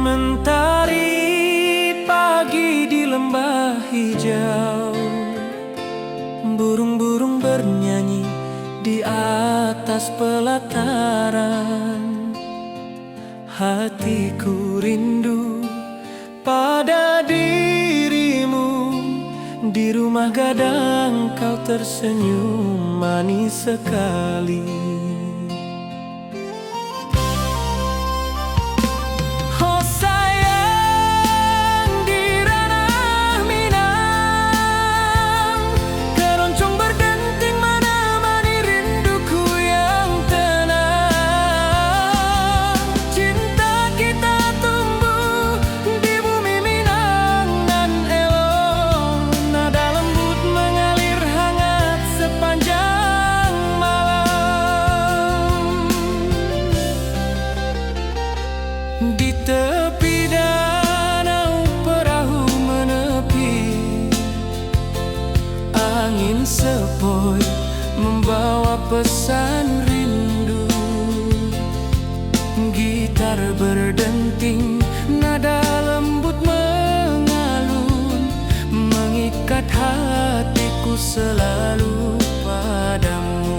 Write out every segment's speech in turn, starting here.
Mentari pagi di lembah hijau, burung-burung bernyanyi di atas pelataran. Hatiku rindu pada dirimu, di rumah gadang kau tersenyum manis sekali. Di tepi danau perahu menepi, angin sepoi membawa pesan rindu. Gitar berdenting, nada lembut mengalun, mengikat hatiku selalu padamu.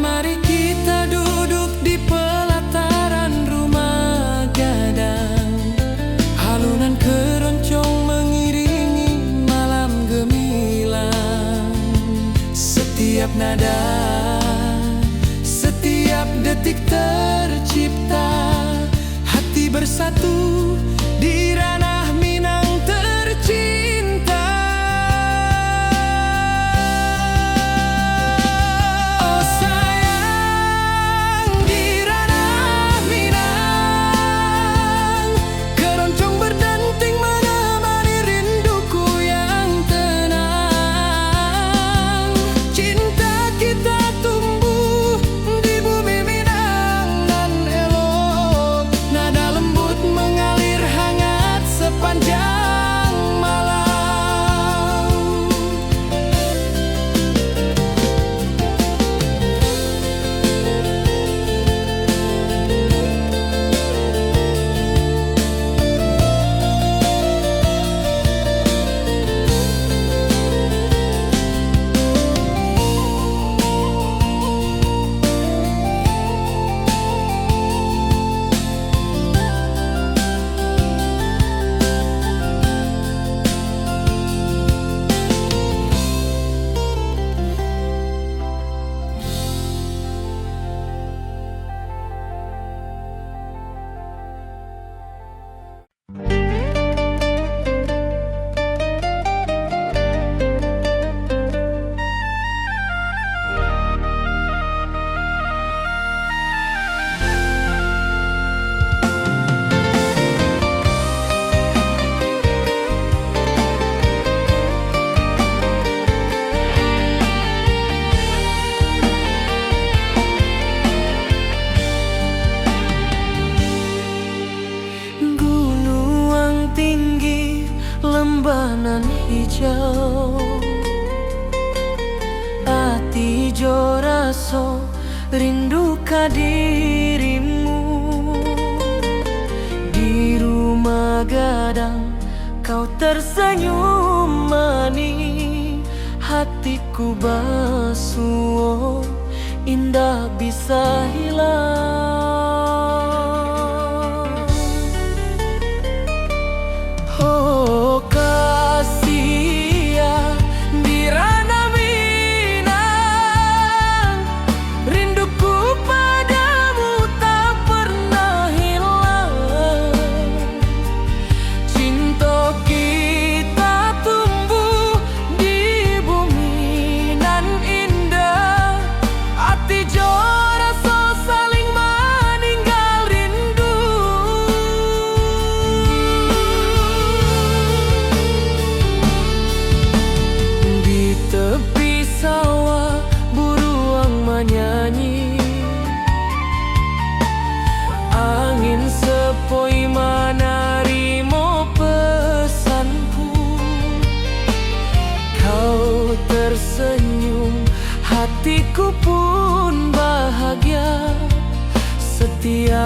Mari kita duduk di pelataran rumah gadang, alunan keroncong mengiringi malam gemilang. Setiap nada, setiap detik tercipta, hati bersatu di ranah Minang tercinta. Lembanan hijau, ati jo raso rindu ka dirimu. Di rumah gadang kau tersenyum manis, hatiku basuh indah bisa hilang. Oh kasih ya di ranah Minang, rinduku padamu tak pernah hilang. Cinta kita tumbuh di bumi nan indah, hati jo rasa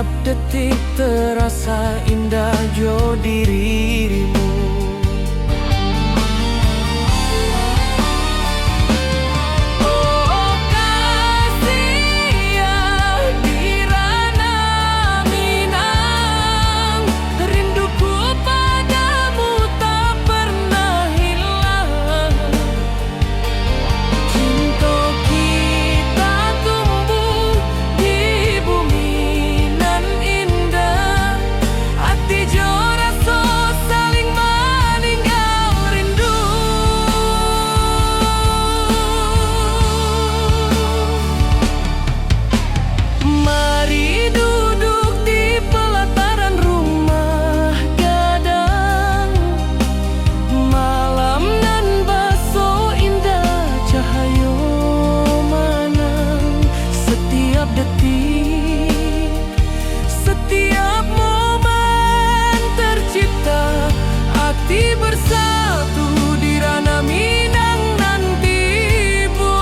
Setiap detik terasa indah jo dirimu. Oh kasih ya di ranah Minang, rinduku padamu tak pernah hilang. Cinta kita tumbuh di bumi nan indah, hati jo rasa saling meninggal rindu. Mari duduk di pelataran rumah gadang, malam nan baso indah cahaya manang. Setiap detik, setiap momen tercipta, hati bersatu di ranah Minang nan tiba.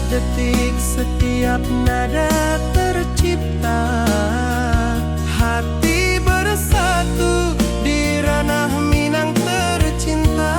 detik, setiap nada tercipta. Hati bersatu di ranah Minang tercinta.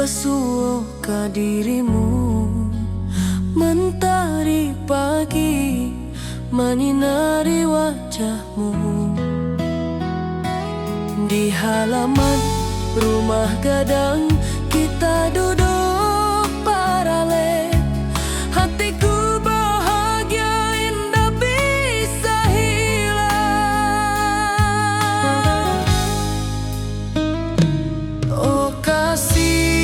basuh ke dirimu. Mentari pagi menyinari wajahmu. Di halaman rumah gadang kita duduk paralel. Hatiku bahagia indah bisa hilang. Oh kasih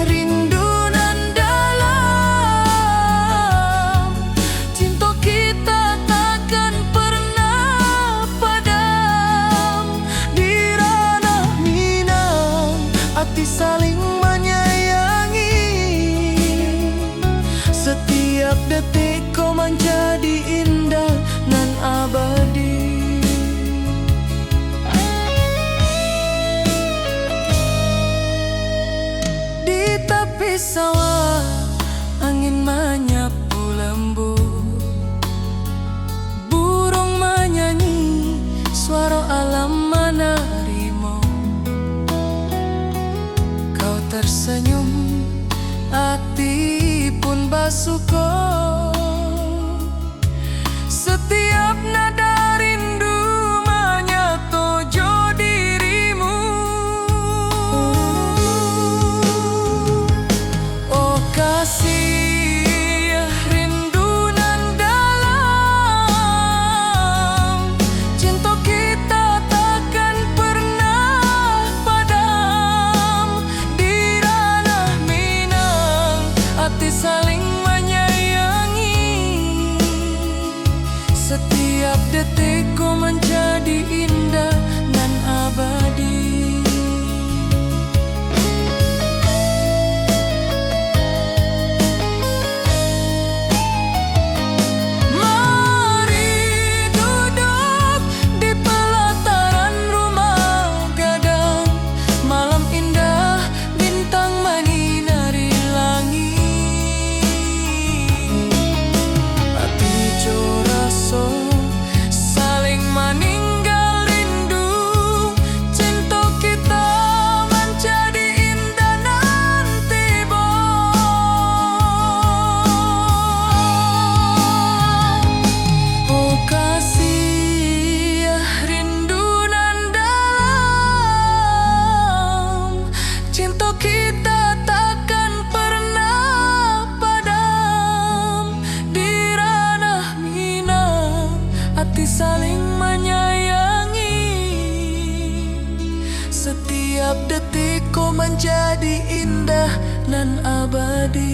rindu nan dalam, cinta kita takkan pernah padam. Di ranah Minang hati saling menyayangi. Setiap detik kau menjadi indah nan abadi. Di tepi sawah angin menyapu lembut. Burung menyanyi, suara alam menerimu. Kau tersenyum, hati pun bersyukur. Setiap nada rindu menyatu dirimu. Oh kasih rindu nan dalam, cinta kita takkan pernah padam. Di ranah Minang hati saling menyayangi. Setiap detik kau menjadi indah dan abadi. Mari duduk di pelataran rumah gadang. Malam indah, bintang menyinari langit. Hati coraso saling meninggal rindu. Cinta kita menjadi indah nanti bo. Oh kasih rindu nan dalam, cinta kita takkan pernah padam. Di ranah Minang hati saling menyayangi. Setiap detik kau menjadi indah nan abadi.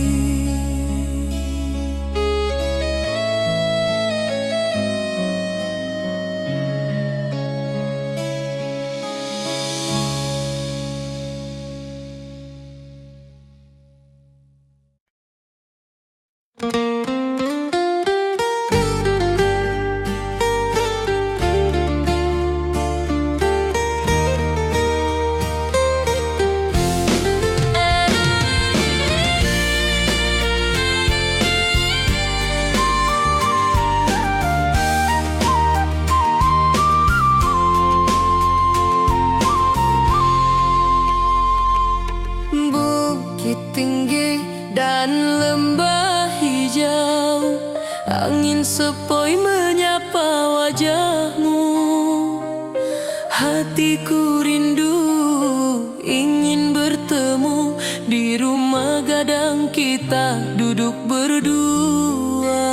Bukit tinggi dan lembah hijau, angin sepoi menyapa wajahmu. Hatiku rindu ingin bertemu di rumah gadang kita duduk berdua.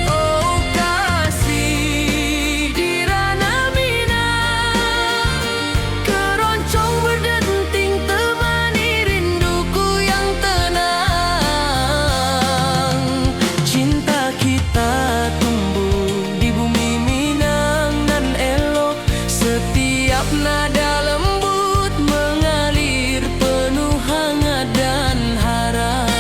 Oh kasih di ranah Minang, keroncong berdenting temani rinduku yang tenang. Cinta kita tumbuh di bumi Minang nan elok. Setiap nada lembut mengalir penuh hangat dan harap.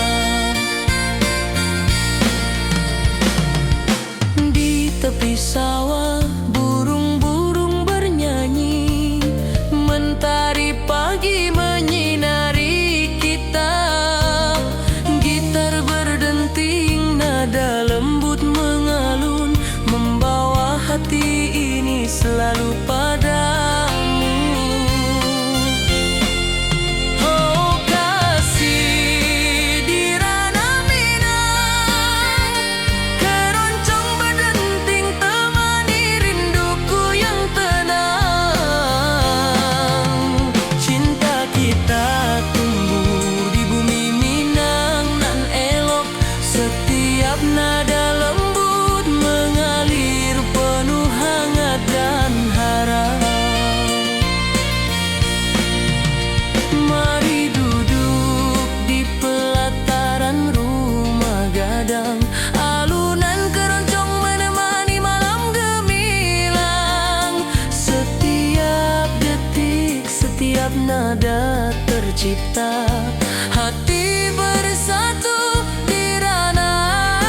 nada tercipta, hati bersatu di ranah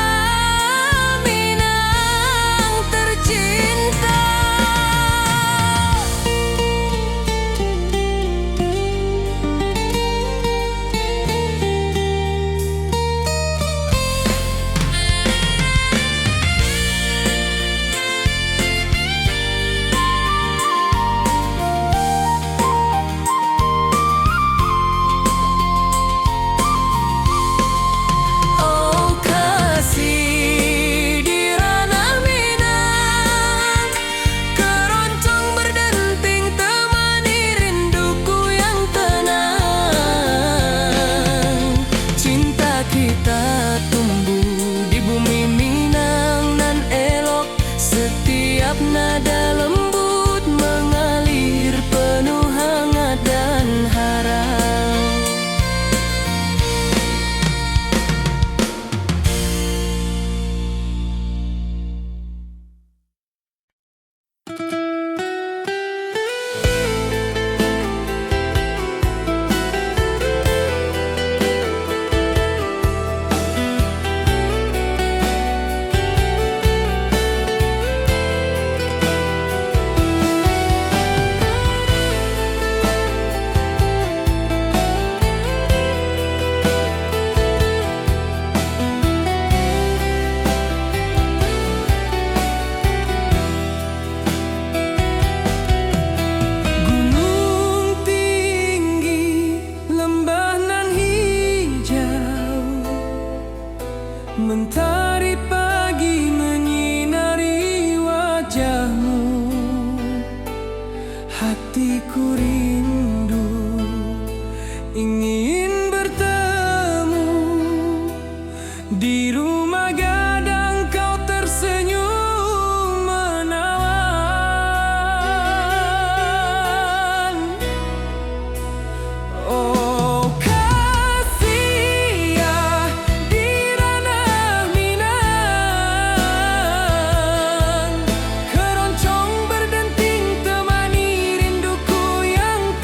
Minang tercinta. Nada lembut mengalir penuh hangat dan harap. Mentari pagi menyinari wajahmu, hatiku rindu ingin bertemu. Di rumah gadang kau tersenyum menawan. Oh kasih ya, di ranah Minang, keroncong berdenting temani rinduku yang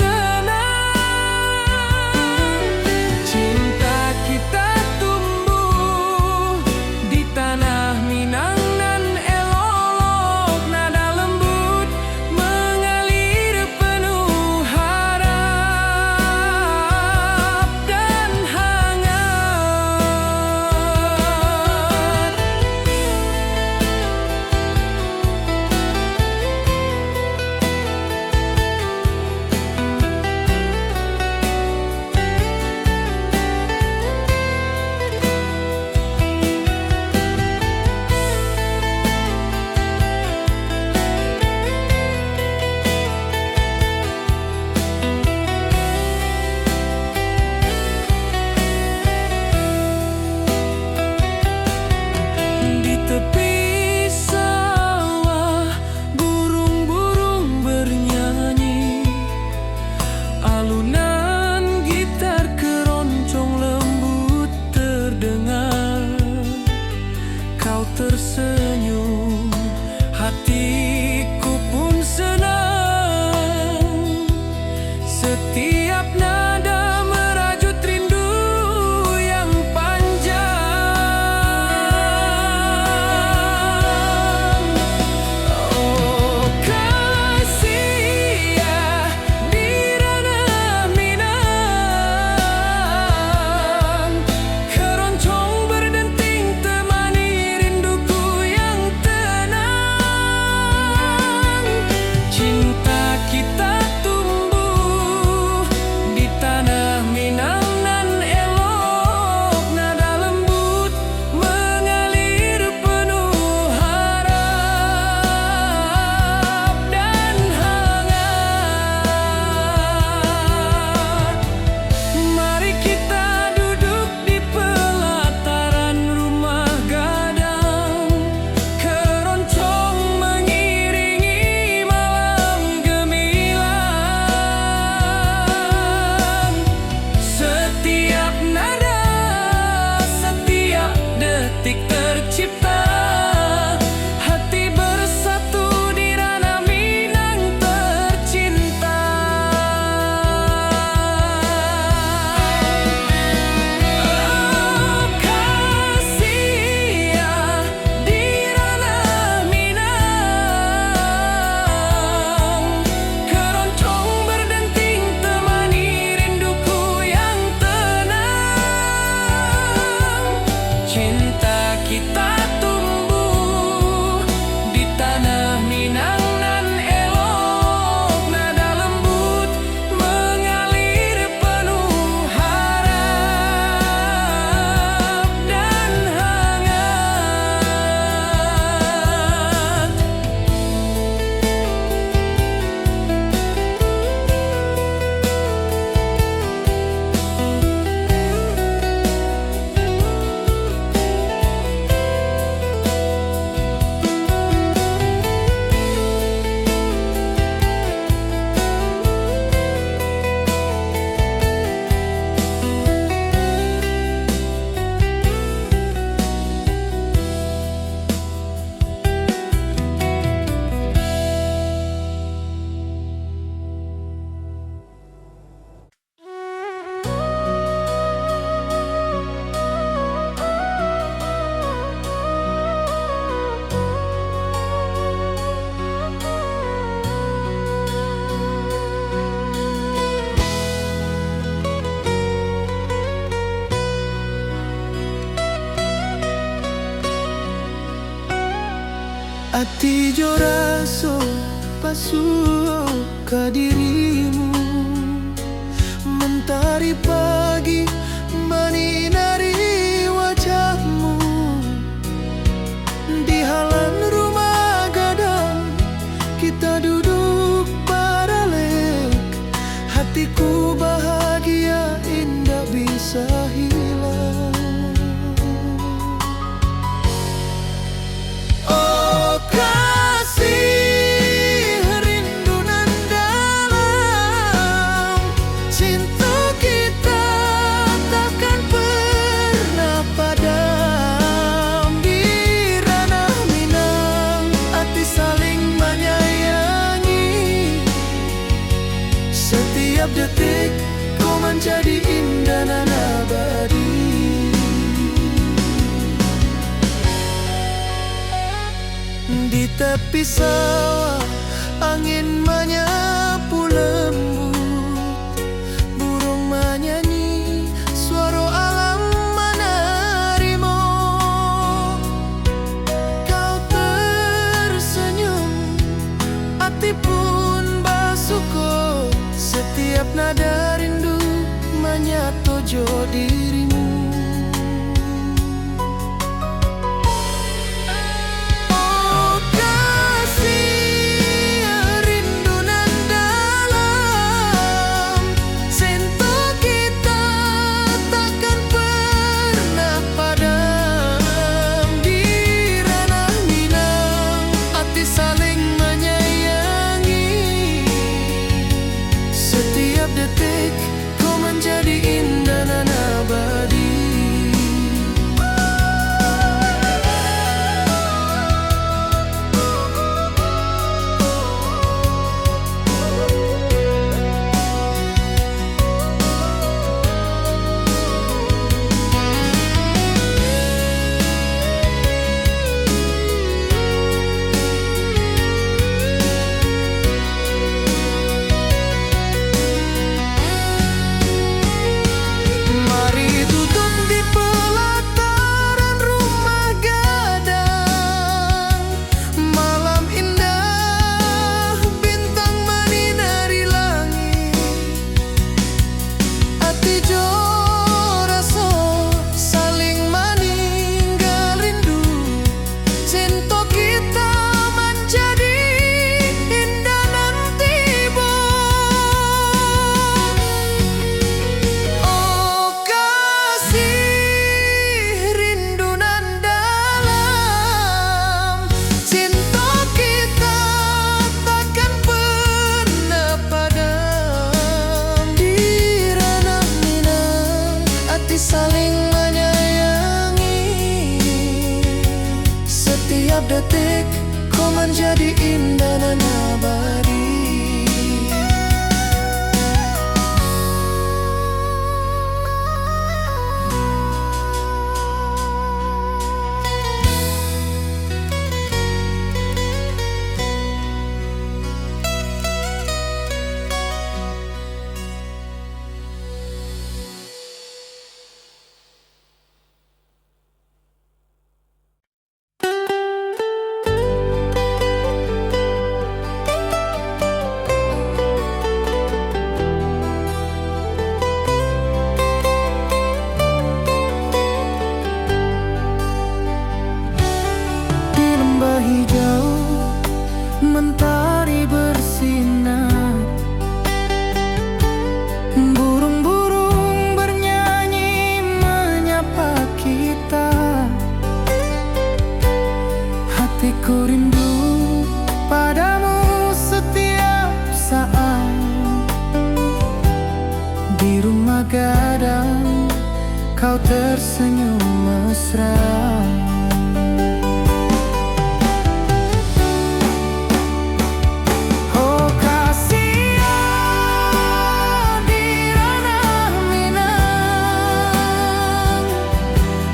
Ati jo raso pasuo ka dirimu, mentari pagi menyinari wajahmu. Di halaman rumah gadang kita duduk baralek, hatiku bahagia indah bisa hilang. Oh kasih, rindu nan dalam, cinta kita takkan pernah padam. Di ranah Minang, hati saling menyayangi. Setiap detik kau menjadi indah dan abadi. Di tepi sawah angin menyapu lembut, burung menyanyi, suara alam menerima. Kau tersenyum, hati pun bersyukur. Setiap nada rindu menyatu jo dirimu. Oh kasih, rindu nan dalam, cinta kita takkan pernah padam. Di ranah Minang, hati saling menyayangi. Setiap detik kau menjadi indah dan abadi. Mari duduk di pelataran rumah gadang. Malam indah, bintang menyinari langit. Hati jo rasa saling meninggal rindu. Cinta kita menjadi indah nan tiba. Oh kasih, rindu nan dalam, cinta kita takkan pernah padam. Di ranah Minang, hati saling menyayangi. Setiap detik kau menjadi indah dan abadi. Di lembah hijau mentari bersinar, burung-burung bernyanyi menyapa kita. Hatiku rindu padamu setiap saat. Di rumah gadang kau tersenyum mesra. Oh kasih, di ranah Minang,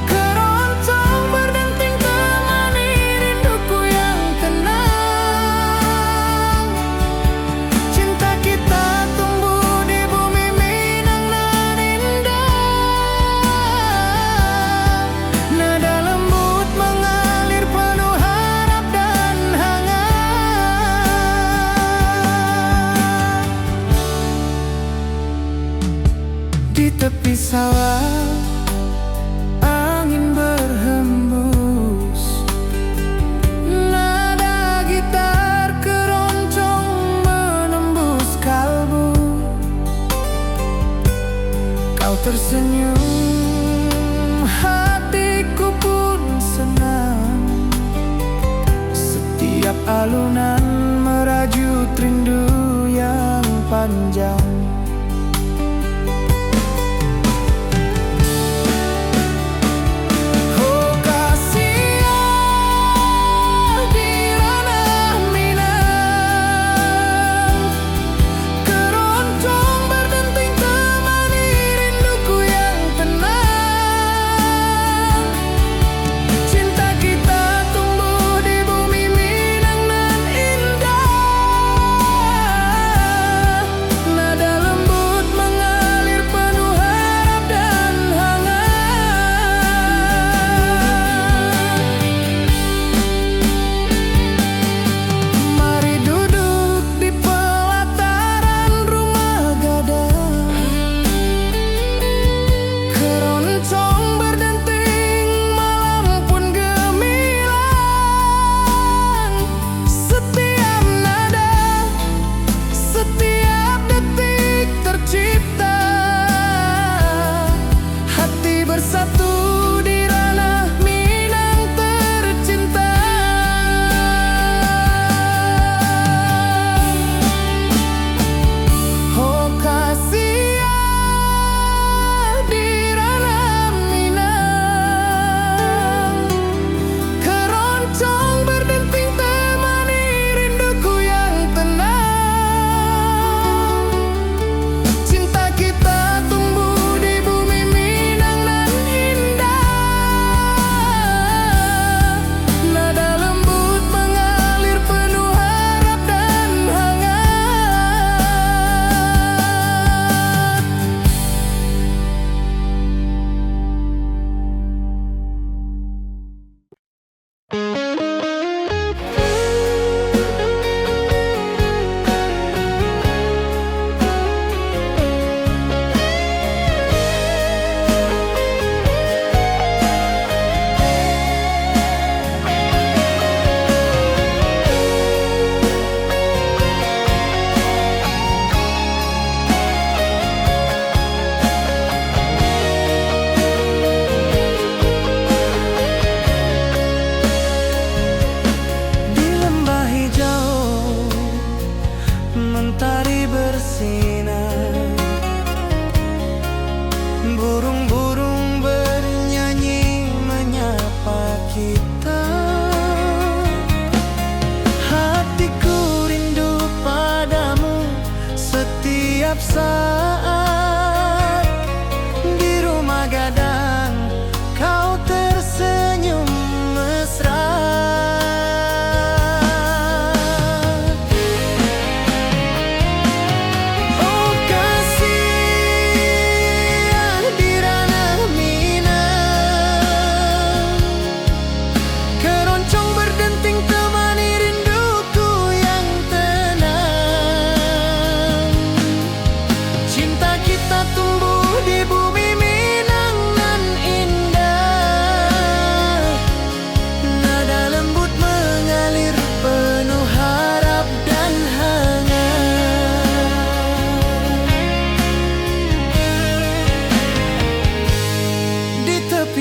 keroncong berdenting temani rinduku yang tenang. Cinta kita tumbuh di bumi Minang nan indah. Nada sawah, angin berhembus, nada gitar keroncong menembus kalbu. Kau tersenyum, hatiku pun senang. Setiap alunan merajut rindu yang panjang. Mentari bersinar, burung-burung bernyanyi menyapa kita. Hatiku rindu padamu setiap saat. Di rumah gadang kau tersenyum mesra.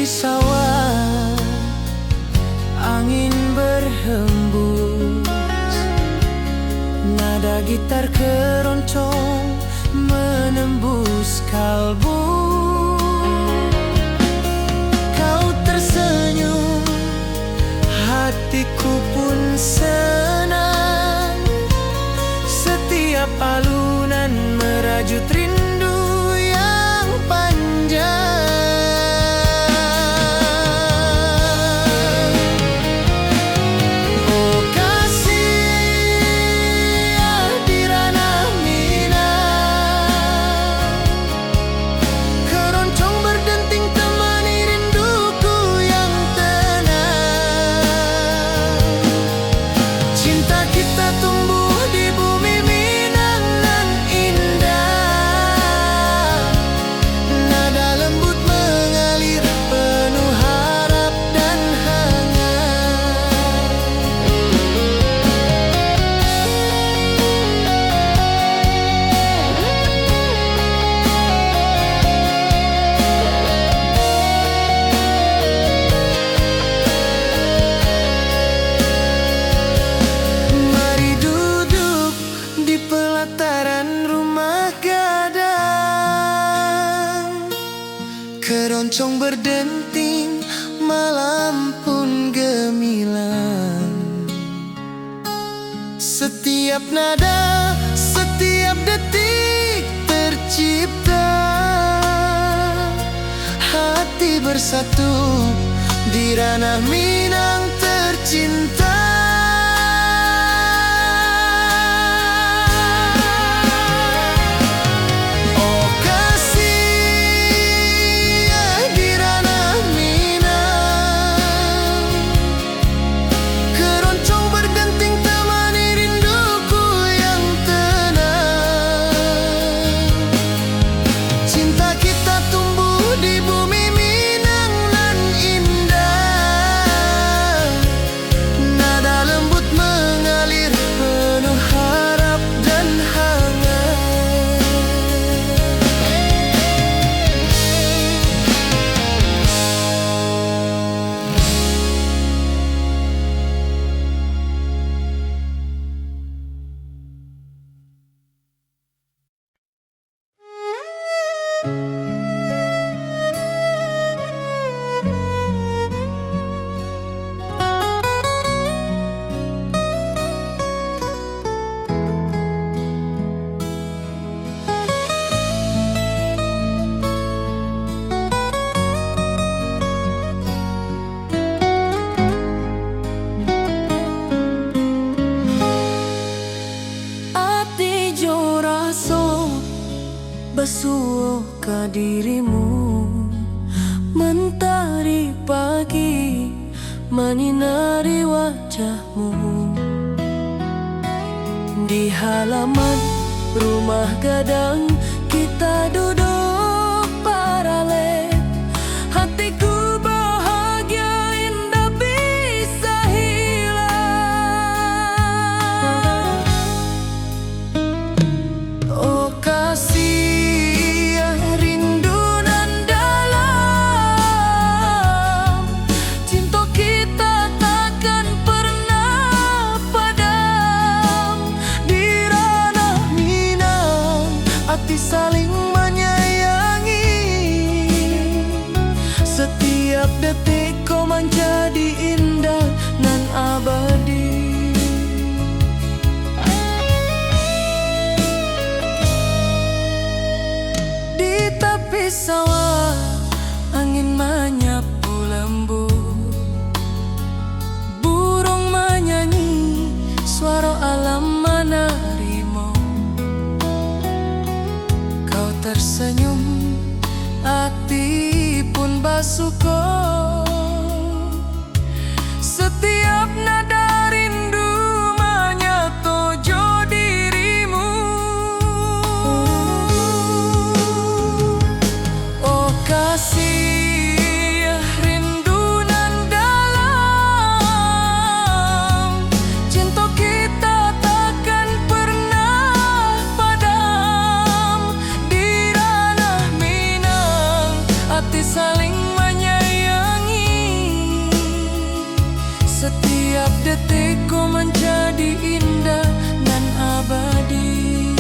Sawah, angin berhembus, nada gitar keroncong menembus kalbu. Kau tersenyum, hatiku pun senang. Setiap alunan merajut rindu yang panjang. Cinta kita tumbuh di bumi Minang nan indah. Keroncong berdenting, malam pun gemilang. Setiap nada, setiap detik tercipta. Hati bersatu di ranah Minang tercinta. Oh kasih di ranah Minang, keroncong berdenting temani rinduku yang tenang. Cinta kita tumbuh di bumi Minang nan indah. Nada lembut mengalir penuh harap dan hangat. Ati jo raso basuh ka dirimu, mentari pagi menyinari wajahmu. Di halaman rumah gadang kita duduk paralel. Hatiku bahagia indah bisa hilang. Oh kasih rindu nan dalam, cinta kita takkan pernah padam. Di ranah Minang hati saling menyayangi. Setiap detik kau menjadi indah nan abadi. Di tepi sawah angin menyapu lembut, burung menyanyi, suara alam menerimu. Kau tersenyum, hati pun basuh. Setiap nada rindu menyatu jo dirimu. Oh kasih rindu nan dalam, cinta kita takkan pernah padam. Di ranah Minang hati saling menyayangi. Setiap detik ku menjadi indah dan abadi.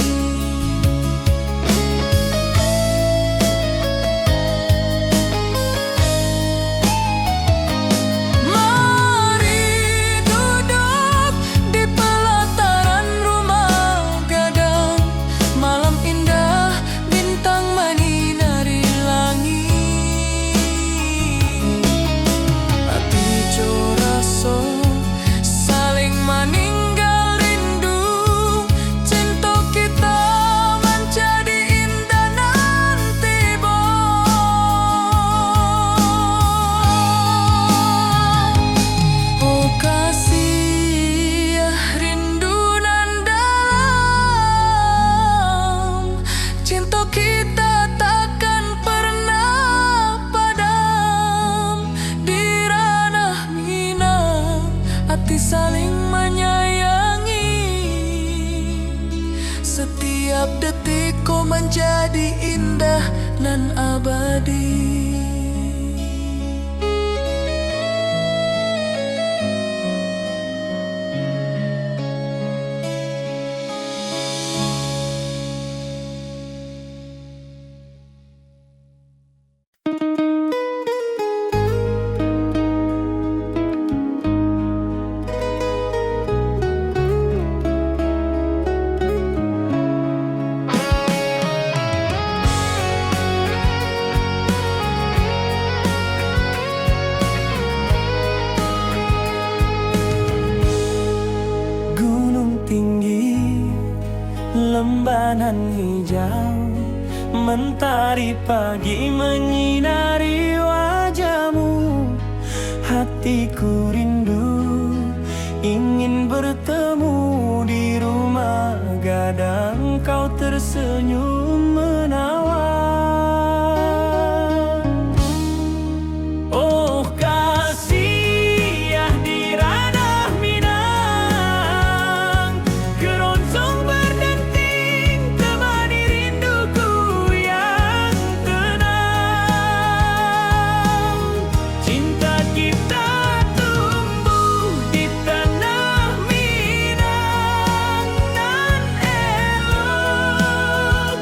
Mari duduk di pelataran rumah gadang, malam indah bintang menyinari langit. Hati jo raso saling meninggal rindu. Cinta kita menjadi indah nanti oh kasih rindu nan dalam, cinta kita takkan pernah padam. Di ranah Minang hati saling menyayangi. Setiap detik kau menjadi indah nan abadi. lembanan hijau, mentari pagi menyinari wajahmu. Hatiku rindu ingin bertemu di rumah gadang, kau tersenyum menawan. Oh kasih ya di ranah Minang, keroncong berdenting temani rinduku yang tenang. Cinta kita tumbuh di tanah Minang, nan elok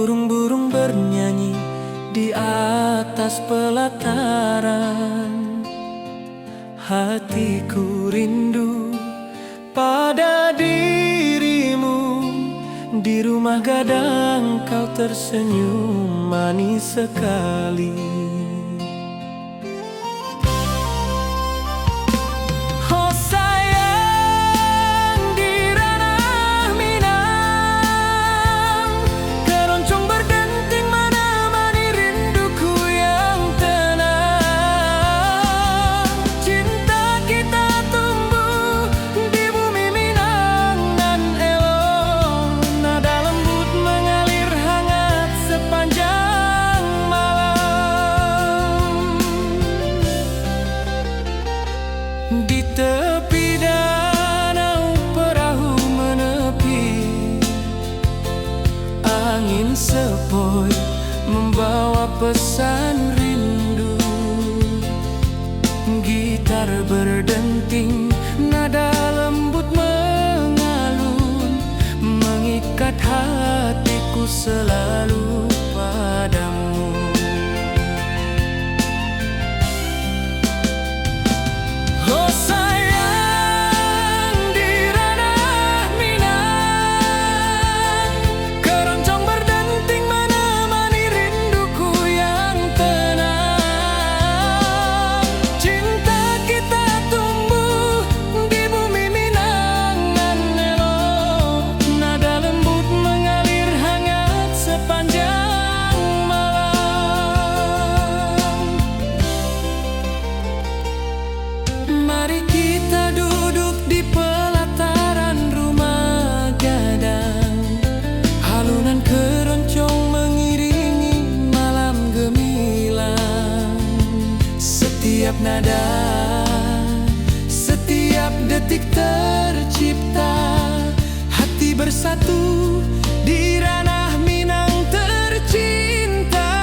burung-burung bernyanyi di atas pelataran. Hatiku rindu pada dirimu, di rumah gadang kau tersenyum manis sekali. Oh sayang, di ranah Minang, keroncong berdenting menemani rinduku yang tenang. Cinta kita tumbuh di bumi Minang nan elok, nada lembut mengalir hangat sepanjang malam. Di tepi danau perahu menepi, angin sepoi membawa pesan rindu. Gitar berdenting, nada lembut mengalun, mengikat hatiku selalu padamu. Oh sayang, di ranah Minang, keroncong berdenting menemani rinduku yang tenang. Cinta kita tumbuh di bumi Minang nan elok, nada lembut mengalir hangat sepanjang malam. Mari kita duduk di pelataran rumah gadang, alunan keroncong mengiringi malam gemilang. Setiap nada, setiap detik tercipta, hati bersatu di ranah Minang tercinta.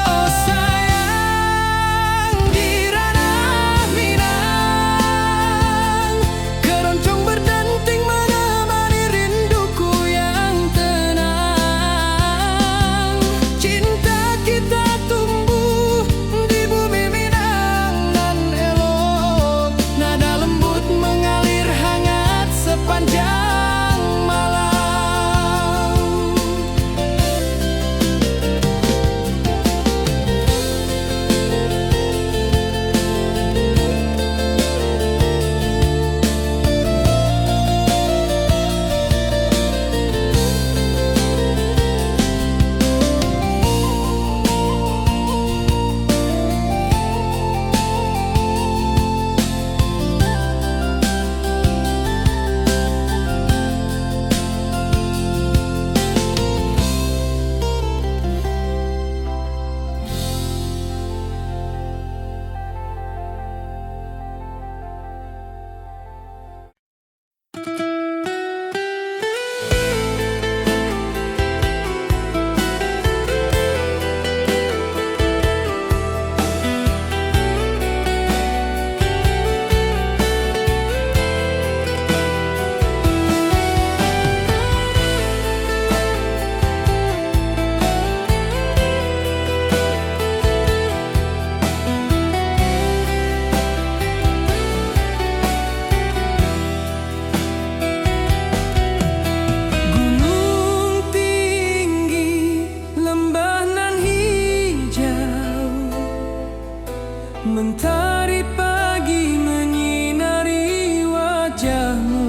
Oh sayang, di ranah Minang, keroncong berdenting menemani rinduku yang tenang. Cinta kita tumbuh di bumi Minang nan elok, nada lembut mengalir hangat sepanjang malam. Gunung tinggi, lembah nan hijau, mentari pagi menyinari wajahmu.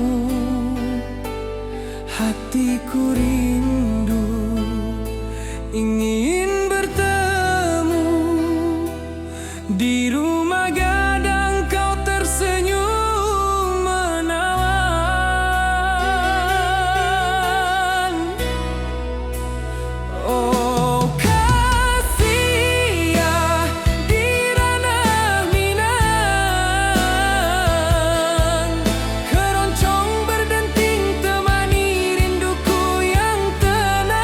Hatiku rindu ingin bertemu di rumah gadang, kau tersenyum menawan. Oh kasih ya, di ranah Minang, keroncong berdenting temani rinduku yang tenang.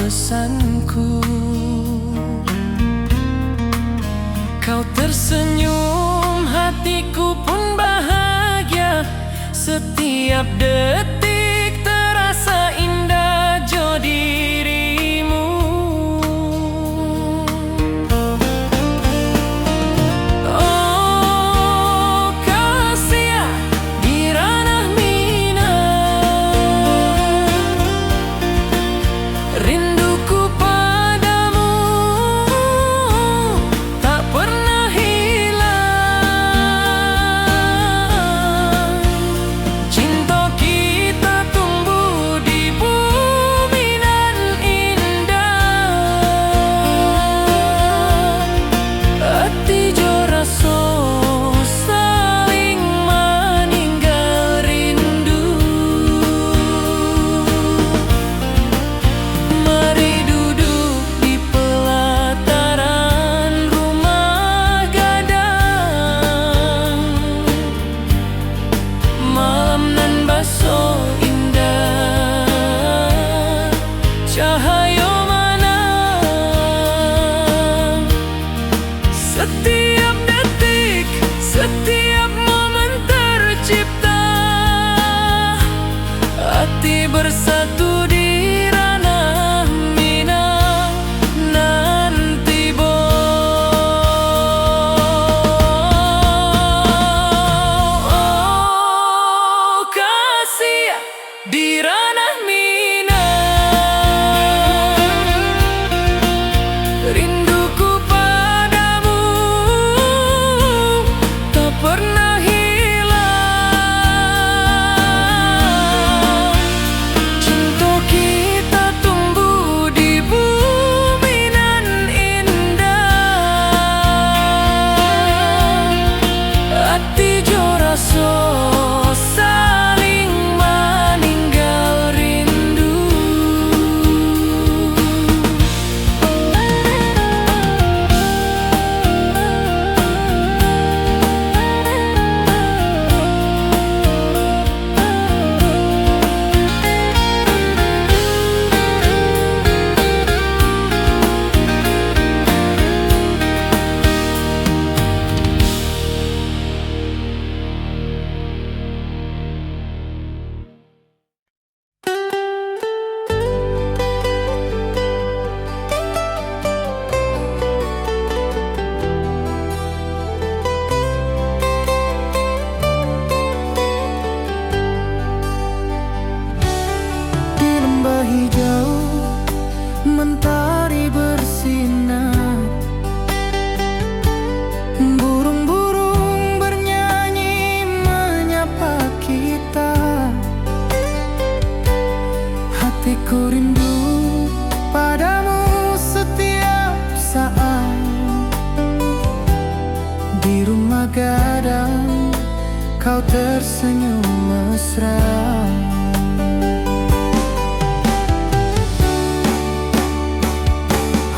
pesanku. Kau tersenyum, hatiku pun bahagia. Setiap detik terasa indah jo dirimu. Oh kasih di ranah minang, rinduku padamu tak pernah hilang. Cinta kita tumbuh di bumi nan indah. Hati jo rasa saling meninggal rindu. Mari duduk di pelataran rumah gadang. Malam nan baso indah, cahaya menang. Setiap detik, setiap momen tercipta. Hati bersatu di ranah minang nanti bo. Oh kasih di ranah minang, rinduku padamu tak pernah hilang. Cinta kita tumbuh di bumi nan indah. Hati jo rasa saling meninggal rindu. Di lembah hijau mentari bersinar, burung-burung bernyanyi menyapa kita. Hatiku rindu padamu setiap saat. Di rumah gadang kau tersenyum mesra.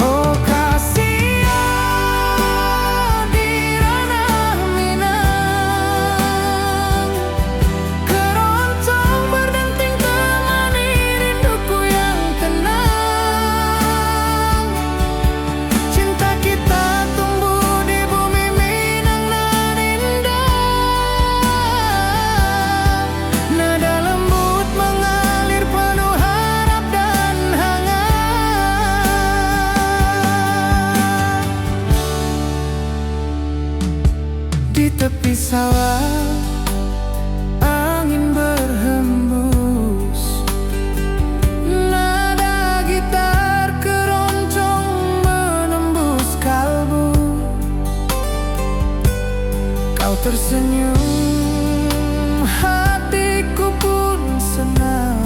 Oh kasih di ranah minang, keroncong berdenting temani rinduku yang tenang. Cinta kita tumbuh di bumi minang nan indah. Nada lembut mengalir penuh harap dan hangat. Di tepi sawah angin berhembus, nada gitar keroncong menembus kalbu. Kau tersenyum, hatiku pun senang.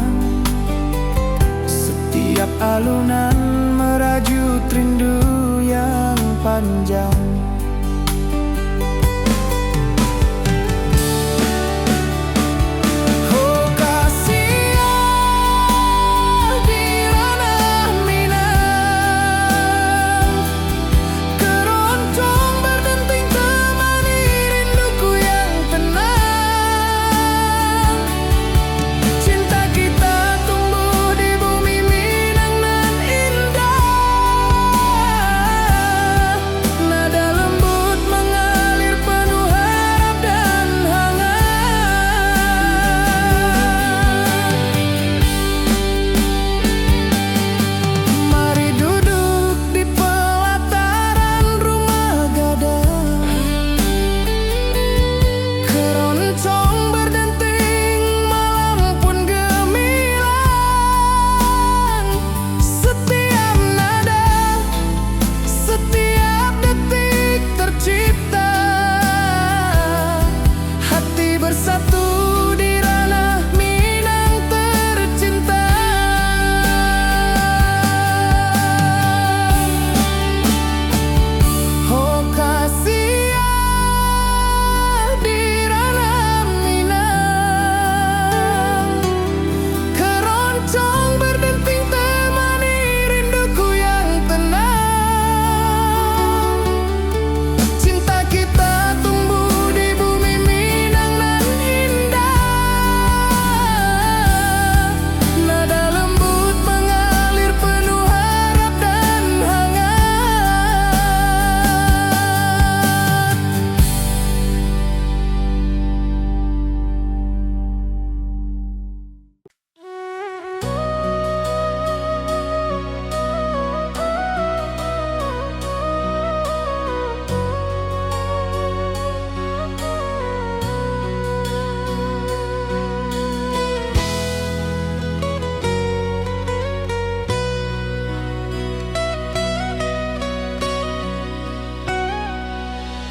Setiap alunan merajut rindu yang panjang. Oh kasih di ranah minang, keroncong berdenting temani rinduku yang tenang. Cinta kita tumbuh di bumi minang nan indah.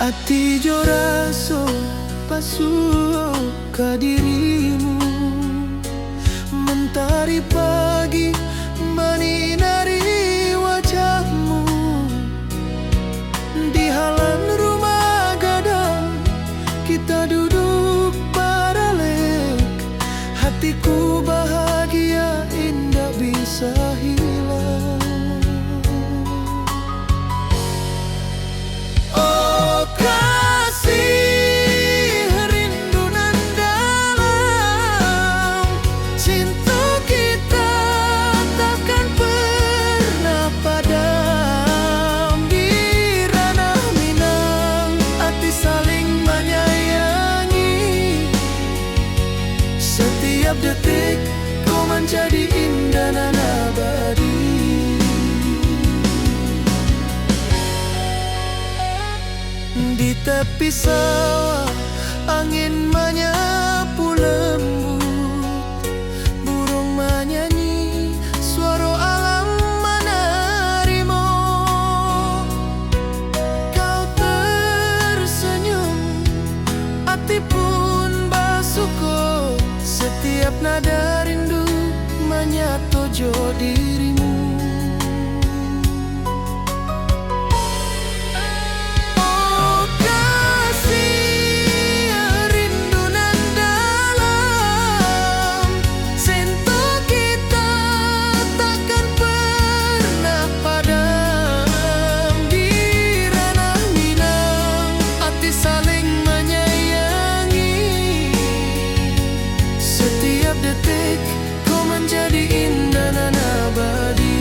Ati jo raso pasuo ka dirimu, mentari pagi menyinari wajahmu. Di halaman rumah gadang kita duduk paralek, hatiku bahagia indah bisa hilang. Oh kasih, rindu nan dalam, cinta kita takkan pernah padam. Di ranah Minang, hati saling menyayangi. Setiap detik kau menjadi indah dan abadi. Di tepi sawah angin menyapu lembut, burung menyanyi, suara alam menarimu. Kau tersenyum, hati pun bersyukur. Setiap nada rindu menyatu jo dirimu. Detik kau menjadi indah dan abadi.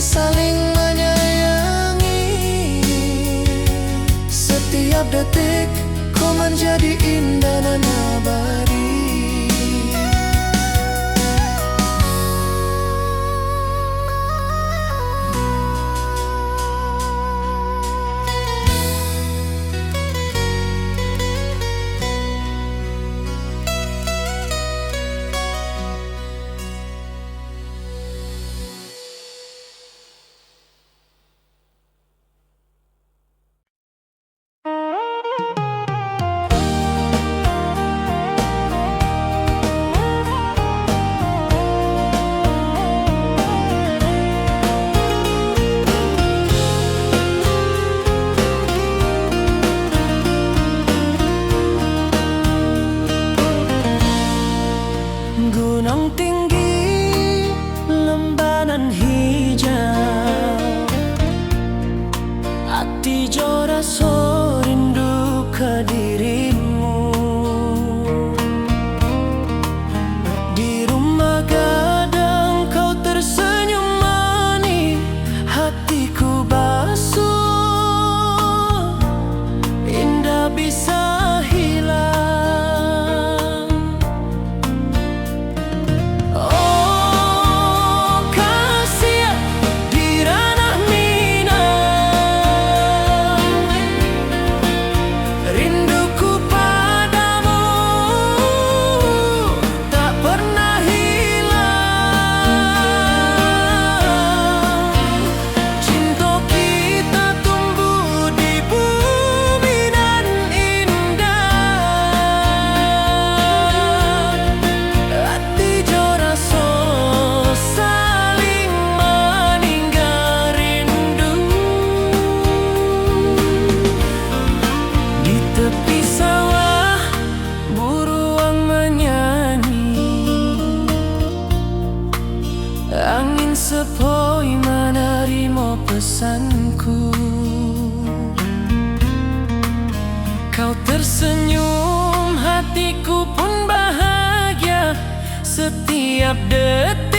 Saling menyayangi. Setiap detik kau menjadi indah dan abadi. pesanku. Kau tersenyum, hatiku pun bahagia setiap detik.